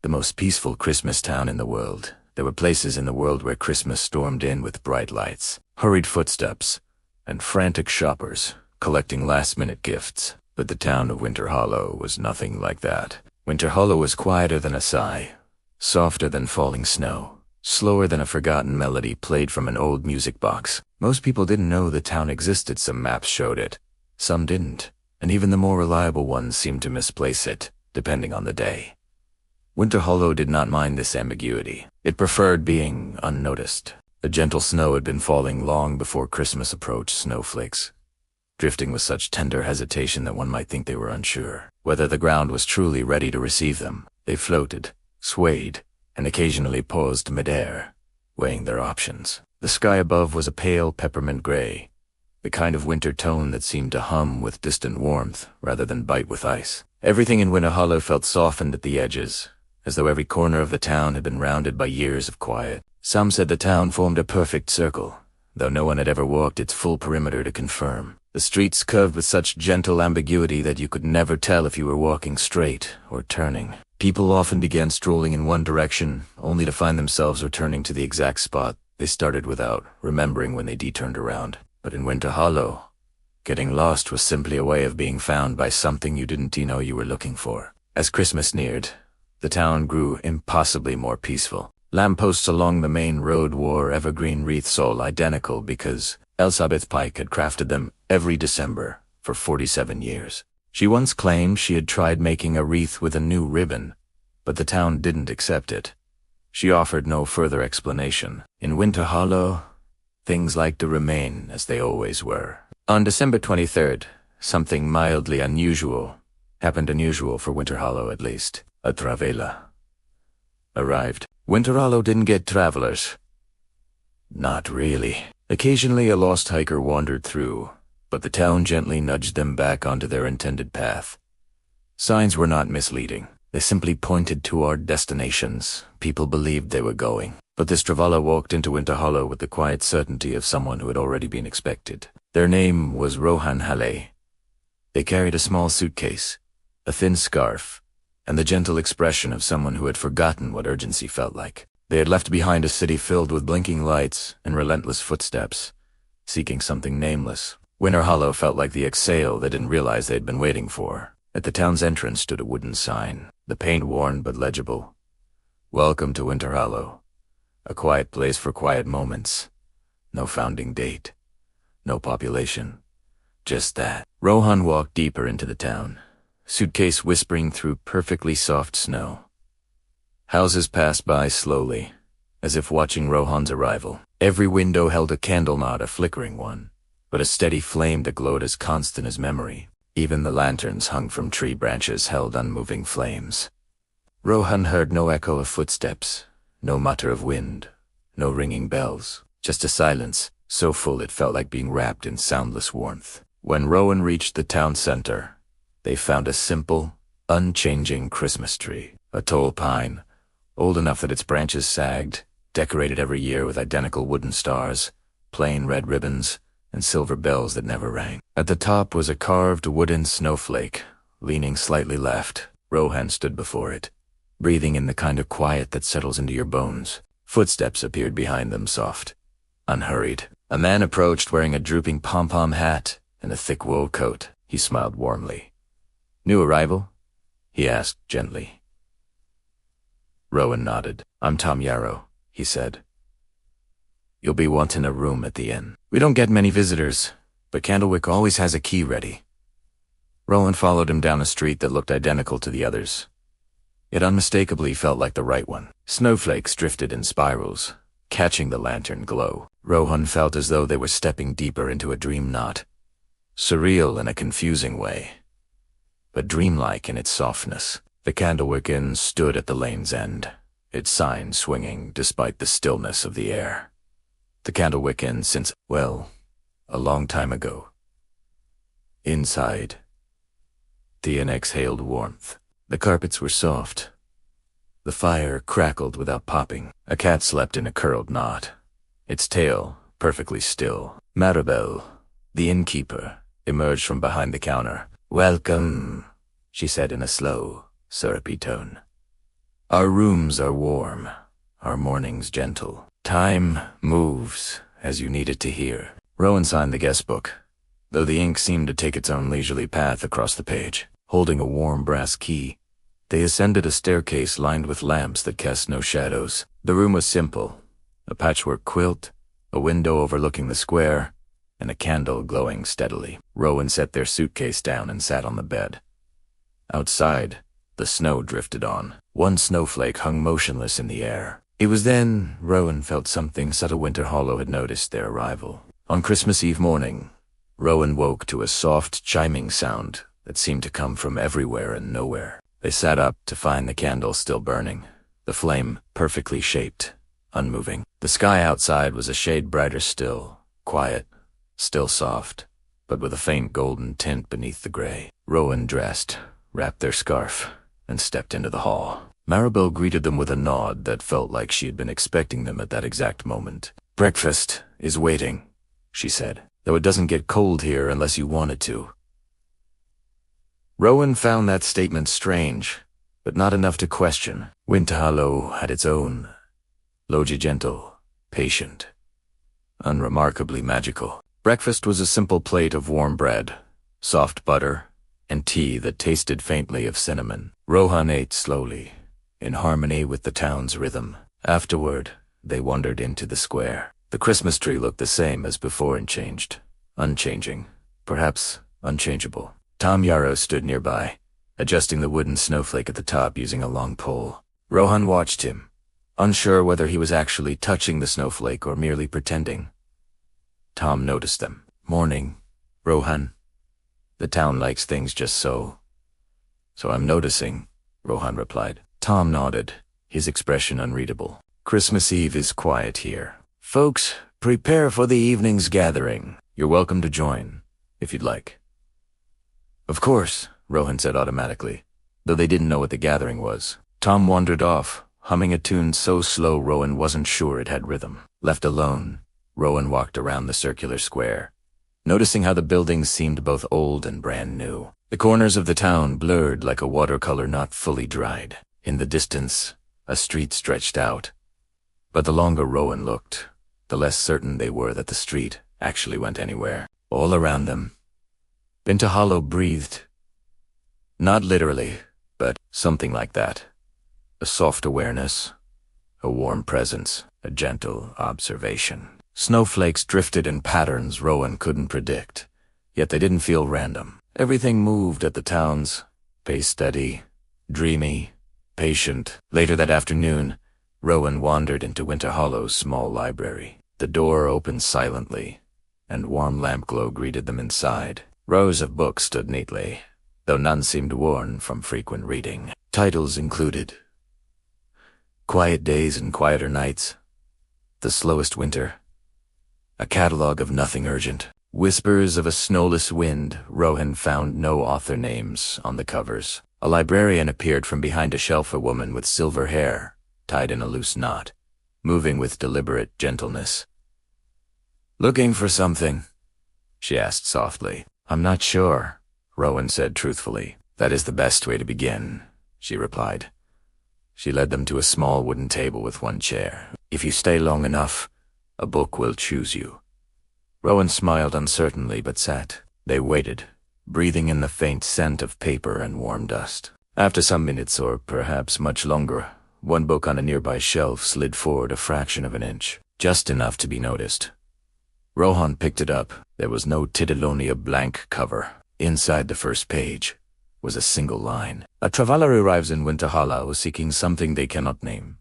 the most peaceful Christmas town in the world. There were places in the world where Christmas stormed in with bright lights, hurried footsteps, and frantic shoppers collecting last-minute gifts. But the town of Winter Hollow was nothing like that. Winter Hollow was quieter than a sigh, softer than falling snow, slower than a forgotten melody played from an old music box. Most people didn't know the town existed. Some maps showed it, some didn't, and even the more reliable ones seemed to misplace it, depending on the day. Winter Hollow did not mind this ambiguity. It preferred being unnoticed. The gentle snow had been falling long before Christmas approached. Snowflakes drifting with such tender hesitation that one might think they were unsure whether the ground was truly ready to receive them. They floated, swayed, and occasionally paused midair, weighing their options. The sky above was a pale peppermint gray, the kind of winter tone that seemed to hum with distant warmth rather than bite with ice. Everything in Winter Hollow felt softened at the edges, as though every corner of the town had been rounded by years of quiet. Some said the town formed a perfect circle, though no one had ever walked its full perimeter to confirm. The streets curved with such gentle ambiguity that you could never tell if you were walking straight or turning. People often began strolling in one direction, only to find themselves returning to the exact spot they started without remembering when they turned around. But in Winter Hollow, getting lost was simply a way of being found by something you didn't know you were looking for. As Christmas neared, the town grew impossibly more peaceful. Lampposts along the main road wore evergreen wreaths, all identical because Elizabeth Pike had crafted them every December for 47 years. She once claimed she had tried making a wreath with a new ribbon, but the town didn't accept it. She offered no further explanation. In Winter Hollow, things liked to remain as they always were. On December 23rd, something mildly unusual happened, unusual for Winter Hollow at least. A travela arrived. Winter Hollow didn't get travelers. Not really. Occasionally a lost hiker wandered through, but the town gently nudged them back onto their intended path. Signs were not misleading. They simply pointed toward destinations people believed they were going. But this Travala walked into Winter Hollow with the quiet certainty of someone who had already been expected. Their name was Rohan Hale. They carried a small suitcase, a thin scarf, and the gentle expression of someone who had forgotten what urgency felt like. They had left behind a city filled with blinking lights and relentless footsteps, seeking something nameless. Winter Hollow felt like the exhale they didn't realize they had been waiting for. At the town's entrance stood a wooden sign, the paint worn but legible. Welcome to Winter Hollow, a quiet place for quiet moments. No founding date, no population, just that. Rohan walked deeper into the town, suitcase whispering through perfectly soft snow. Houses passed by slowly, as if watching Rohan's arrival. Every window held a candle, not a flickering one, but a steady flame that glowed as constant as memory. Even the lanterns hung from tree branches held unmoving flames. Rohan heard no echo of footsteps, no mutter of wind, no ringing bells, just a silence so full it felt like being wrapped in soundless warmth. When Rohan reached the town center, they found a simple, unchanging Christmas tree. A tall pine, old enough that its branches sagged, decorated every year with identical wooden stars, plain red ribbons, and silver bells that never rang. At the top was a carved wooden snowflake, leaning slightly left. Rohan stood before it, breathing in the kind of quiet that settles into your bones. Footsteps appeared behind them, soft, unhurried. A man approached wearing a drooping pom-pom hat and a thick wool coat. He smiled warmly. "New arrival?" he asked gently. Rowan nodded. "I'm Tom Yarrow," he said. "You'll be wanting a room at the inn. We don't get many visitors, but Candlewick always has a key ready." Rowan followed him down a street that looked identical to the others. It unmistakably felt like the right one. Snowflakes drifted in spirals, catching the lantern glow. Rowan felt as though they were stepping deeper into a dream knot, surreal in a confusing way, but dreamlike in its softness. The Candlewick Inn stood at the lane's end, its sign swinging despite the stillness of the air. The Candlewick Inn since, well, a long time ago. Inside, the inn exhaled warmth. The carpets were soft. The fire crackled without popping. A cat slept in a curled knot, its tail perfectly still. Maribel, the innkeeper, emerged from behind the counter. "Welcome," she said in a slow, syrupy tone. Our rooms are warm, our mornings gentle. Time moves as you need it to hear. Rowan signed the guest book, though the ink seemed to take its own leisurely path across the page. Holding a warm brass key, they ascended a staircase lined with lamps that cast no shadows. The room was simple: a patchwork quilt, a window overlooking the square, and a candle glowing steadily. Rowan set their suitcase down and sat on the bed. Outside, the snow drifted on. One snowflake hung motionless in the air. It was then Rowan felt something subtle. Winter Hollow had noticed their arrival. On Christmas Eve morning, Rowan woke to a soft, chiming sound that seemed to come from everywhere and nowhere. They sat up to find the candle still burning, the flame perfectly shaped, unmoving. The sky outside was a shade brighter still, quiet, still soft, but with a faint golden tint beneath the gray. Rowan dressed, wrapped their scarf, and stepped into the hall. Maribel greeted them with a nod that felt like she had been expecting them at that exact moment. "Breakfast is waiting," she said, "though it doesn't get cold here unless you want it to." Rowan found that statement strange, but not enough to question. Winter Hollow had its own logi, gentle, patient, unremarkably magical. Breakfast was a simple plate of warm bread, soft butter, and tea that tasted faintly of cinnamon. Rohan ate slowly, in harmony with the town's rhythm. Afterward, they wandered into the square. The Christmas tree looked the same as before and changed, unchanging, perhaps unchangeable. Tom Yarrow stood nearby, adjusting the wooden snowflake at the top using a long pole. Rohan watched him, unsure whether he was actually touching the snowflake or merely pretending. Tom noticed them. "Morning, Rohan. The town likes things just so." "So I'm noticing," Rohan replied. Tom nodded, his expression unreadable. "Christmas Eve is quiet here. Folks, prepare for the evening's gathering. You're welcome to join, if you'd like." "Of course," Rohan said automatically, though they didn't know what the gathering was. Tom wandered off, humming a tune so slow Rowan wasn't sure it had rhythm. Left alone, Rowan walked around the circular square, noticing how the buildings seemed both old and brand new. The corners of the town blurred like a watercolor not fully dried. In the distance, a street stretched out, but the longer Rowan looked, the less certain they were that the street actually went anywhere. All around them, Winter Hollow breathed. Not literally, but something like that. A soft awareness, a warm presence, a gentle observation. Snowflakes drifted in patterns Rowan couldn't predict, yet they didn't feel random. Everything moved at the town's pace, steady, dreamy, patient. Later that afternoon, Rowan wandered into Winter Hollow's small library. The door opened silently, and warm lamp glow greeted them inside. Rows of books stood neatly, though none seemed worn from frequent reading. Titles included Quiet Days and Quieter Nights, The Slowest Winter, a catalog of nothing urgent. Whispers of a Snowless Wind. Rohan found no author names on the covers. A librarian appeared from behind a shelf, a woman with silver hair, tied in a loose knot, moving with deliberate gentleness. "Looking for something?" she asked softly. "I'm not sure," Rowan said truthfully. "That is the best way to begin," she replied. She led them to a small wooden table with one chair. "If you stay long enough, a book will choose you." Rowan smiled uncertainly but sat. They waited, breathing in the faint scent of paper and warm dust. After some minutes, or perhaps much longer, one book on a nearby shelf slid forward a fraction of an inch, just enough to be noticed. Rohan picked it up. There was no titillony, a blank cover. Inside the first page was a single line. "A traveler arrives in Winter Hollow seeking something they cannot name."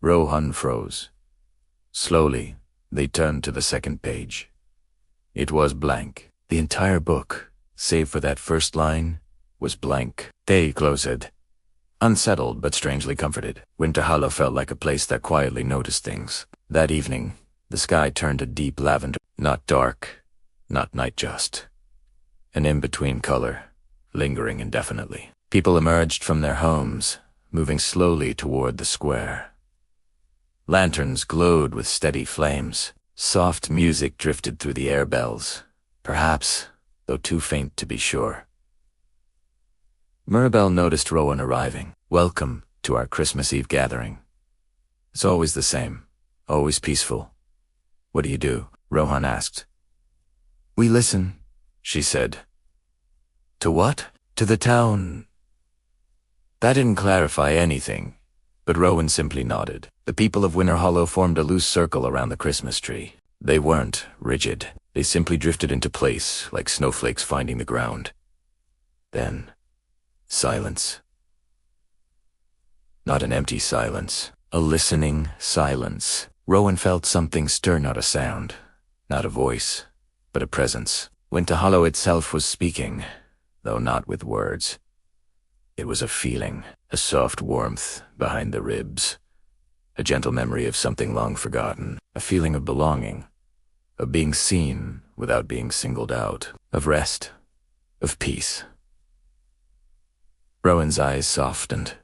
Rohan froze. Slowly, they turned to the second page. It was blank. The entire book, save for that first line, was blank. They closed, unsettled but strangely comforted. Winter Hollow felt like a place that quietly noticed things. That evening, the sky turned a deep lavender, not dark, not night just. An in-between color, lingering indefinitely. People emerged from their homes, moving slowly toward the square. Lanterns glowed with steady flames. Soft music drifted through the air bells, perhaps, though too faint to be sure. Maribel noticed Rowan arriving. "Welcome," to our Christmas Eve gathering. It's always the same, always peaceful. What do you do? Rohan asked. We listen, she said. To what? To the town. That didn't clarify anything, but Rowan simply nodded. The people of Winter Hollow formed a loose circle around the Christmas tree. They weren't rigid. They simply drifted into place, like snowflakes finding the ground. Then, silence. Not an empty silence, a listening silence. Rowan felt something stir, not a sound, not a voice, but a presence. Winter Hollow itself was speaking, though not with words. It was a feeling, a soft warmth behind the ribs, a gentle memory of something long forgotten, a feeling of belonging, of being seen without being singled out, of rest, of peace. Rowan's eyes softened.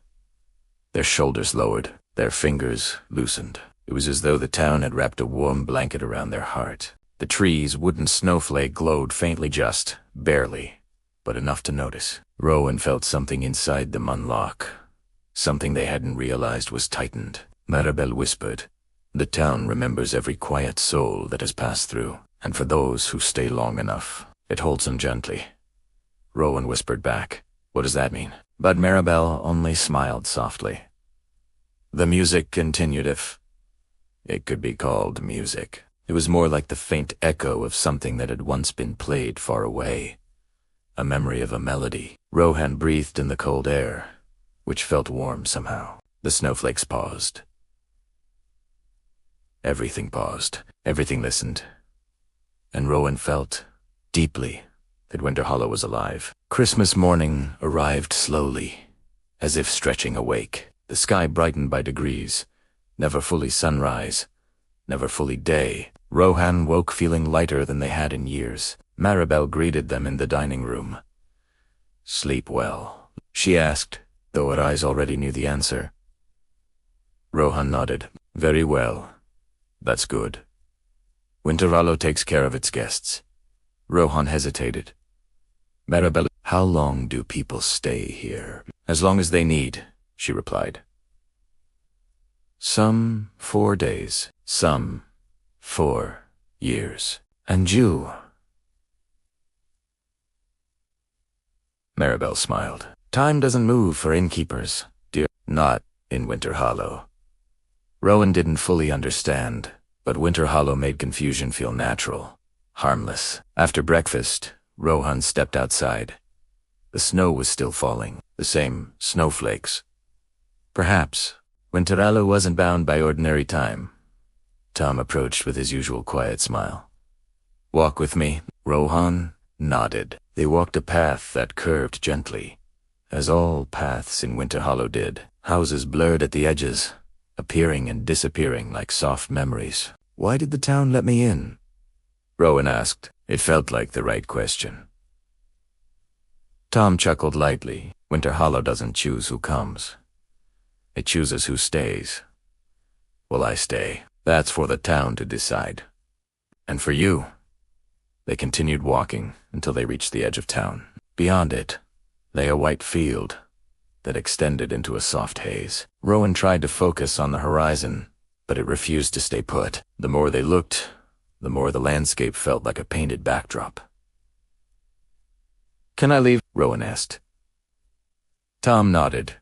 Their shoulders lowered, their fingers loosened. It was as though the town had wrapped a warm blanket around their heart. The tree's wooden snowflake glowed faintly, just barely, but enough to notice. Rowan felt something inside them unlock. Something they hadn't realized was tightened. Maribel whispered, "The town remembers every quiet soul that has passed through, and for those who stay long enough, it holds them gently." Rowan whispered back, "What does that mean?" But Maribel only smiled softly. The music continued, if it could be called music. It was more like the faint echo of something that had once been played far away. A memory of a melody. Rohan breathed in the cold air, which felt warm somehow. The snowflakes paused. Everything paused. Everything listened. And Rowan felt, deeply, that Winter Hollow was alive. Christmas morning arrived slowly, as if stretching awake. The sky brightened by degrees. Never fully sunrise, never fully day. Rohan woke feeling lighter than they had in years. Maribel greeted them in the dining room. "Sleep well?" she asked, though her eyes already knew the answer. Rohan nodded. "Very well. That's good. Winter Hollow takes care of its guests." Rohan hesitated. "Maribel, how long do people stay here?" "As long as they need," she replied. "Some 4 days, some 4 years. And you?" Maribel smiled. "Time doesn't move for innkeepers, dear. Not in Winter Hollow." Rowan didn't fully understand, but Winter Hollow made confusion feel natural, harmless. After breakfast, Rohan stepped outside. The snow was still falling, the same snowflakes. Perhaps Winter Hollow wasn't bound by ordinary time. Tom approached with his usual quiet smile. "Walk with me." Rohan nodded. They walked a path that curved gently, as all paths in Winter Hollow did. Houses blurred at the edges, appearing and disappearing like soft memories. "Why did the town let me in?" Rowan asked. It felt like the right question. Tom chuckled lightly. Winter Hollow doesn't choose who comes. It chooses who stays. Well, I stay. That's for the town to decide. And for you. They continued walking until they reached the edge of town. Beyond it lay a white field that extended into a soft haze. Rowan tried to focus on the horizon, but it refused to stay put. The more they looked, the more the landscape felt like a painted backdrop. "Can I leave?" Rowan asked. Tom nodded.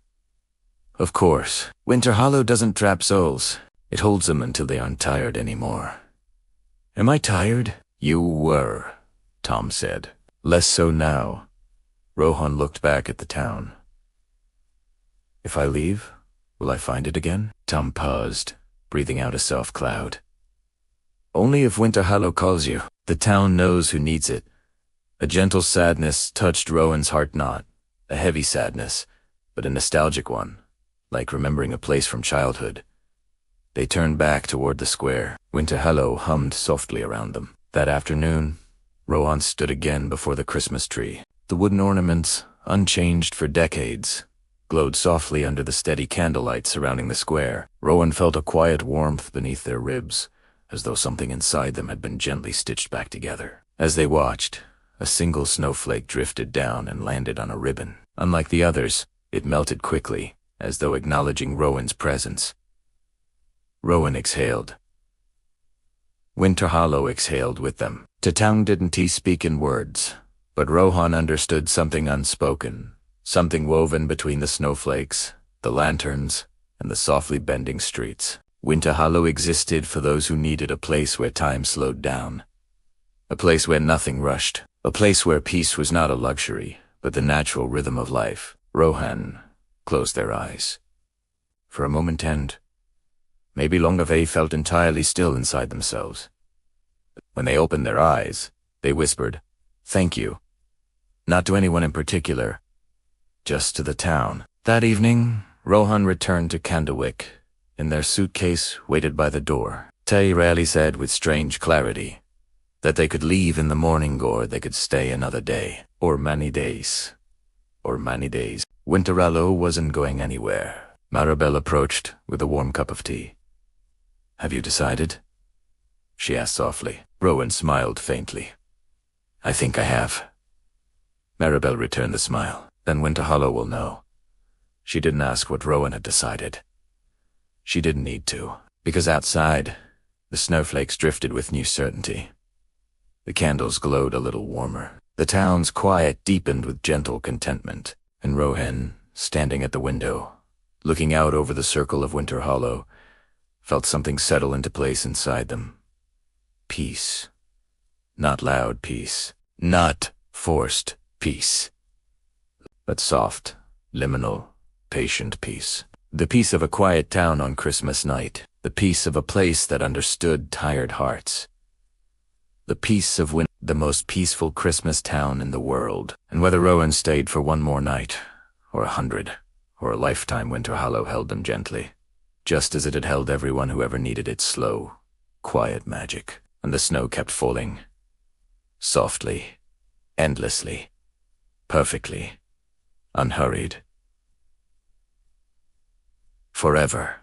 "Of course. Winter Hollow doesn't trap souls. It holds them until they aren't tired anymore." "Am I tired?" "You were," Tom said. "Less so now." Rohan looked back at the town. "If I leave, will I find it again?" Tom paused, breathing out a soft cloud. "Only if Winter Hollow calls you. The town knows who needs it." A gentle sadness touched Rowan's heart, not a heavy sadness, but a nostalgic one, like remembering a place from childhood. They turned back toward the square. Winter Hollow hummed softly around them. That afternoon, Rowan stood again before the Christmas tree. The wooden ornaments, unchanged for decades, glowed softly under the steady candlelight surrounding the square. Rowan felt a quiet warmth beneath their ribs, as though something inside them had been gently stitched back together. As they watched, a single snowflake drifted down and landed on a ribbon. Unlike the others, it melted quickly, as though acknowledging Rowan's presence. Rowan exhaled. Winter Hollow exhaled with them. Tatang didn't he speak in words, but Rohan understood something unspoken, something woven between the snowflakes, the lanterns, and the softly bending streets. Winter Hollow existed for those who needed a place where time slowed down, a place where nothing rushed, a place where peace was not a luxury, but the natural rhythm of life. Rohan closed their eyes. For a moment and maybe longer they felt entirely still inside themselves. When they opened their eyes, they whispered, "Thank you." Not to anyone in particular, just to the town. That evening, Rohan returned to Candlewick. In their suitcase waited by the door. Tay rarely said with strange clarity that they could leave in the morning or they could stay another day, or many days. Winterhallow wasn't going anywhere. Maribel approached with a warm cup of tea. "Have you decided?" she asked softly. Rowan smiled faintly. "I think I have." Maribel returned the smile. "Then Winterhallow will know." She didn't ask what Rowan had decided. She didn't need to, because outside, the snowflakes drifted with new certainty. The candles glowed a little warmer. The town's quiet deepened with gentle contentment, and Rohan, standing at the window, looking out over the circle of Winter Hollow, felt something settle into place inside them. Peace. Not loud peace. Not forced peace. But soft, liminal, patient peace. The peace of a quiet town on Christmas night. The peace of a place that understood tired hearts. The peace of the most peaceful Christmas town in the world. And whether Rowan stayed for one more night, or 100, or a lifetime, Winter Hollow held them gently, just as it had held everyone who ever needed its slow, quiet magic. And the snow kept falling. Softly, endlessly, perfectly, unhurried. Forever.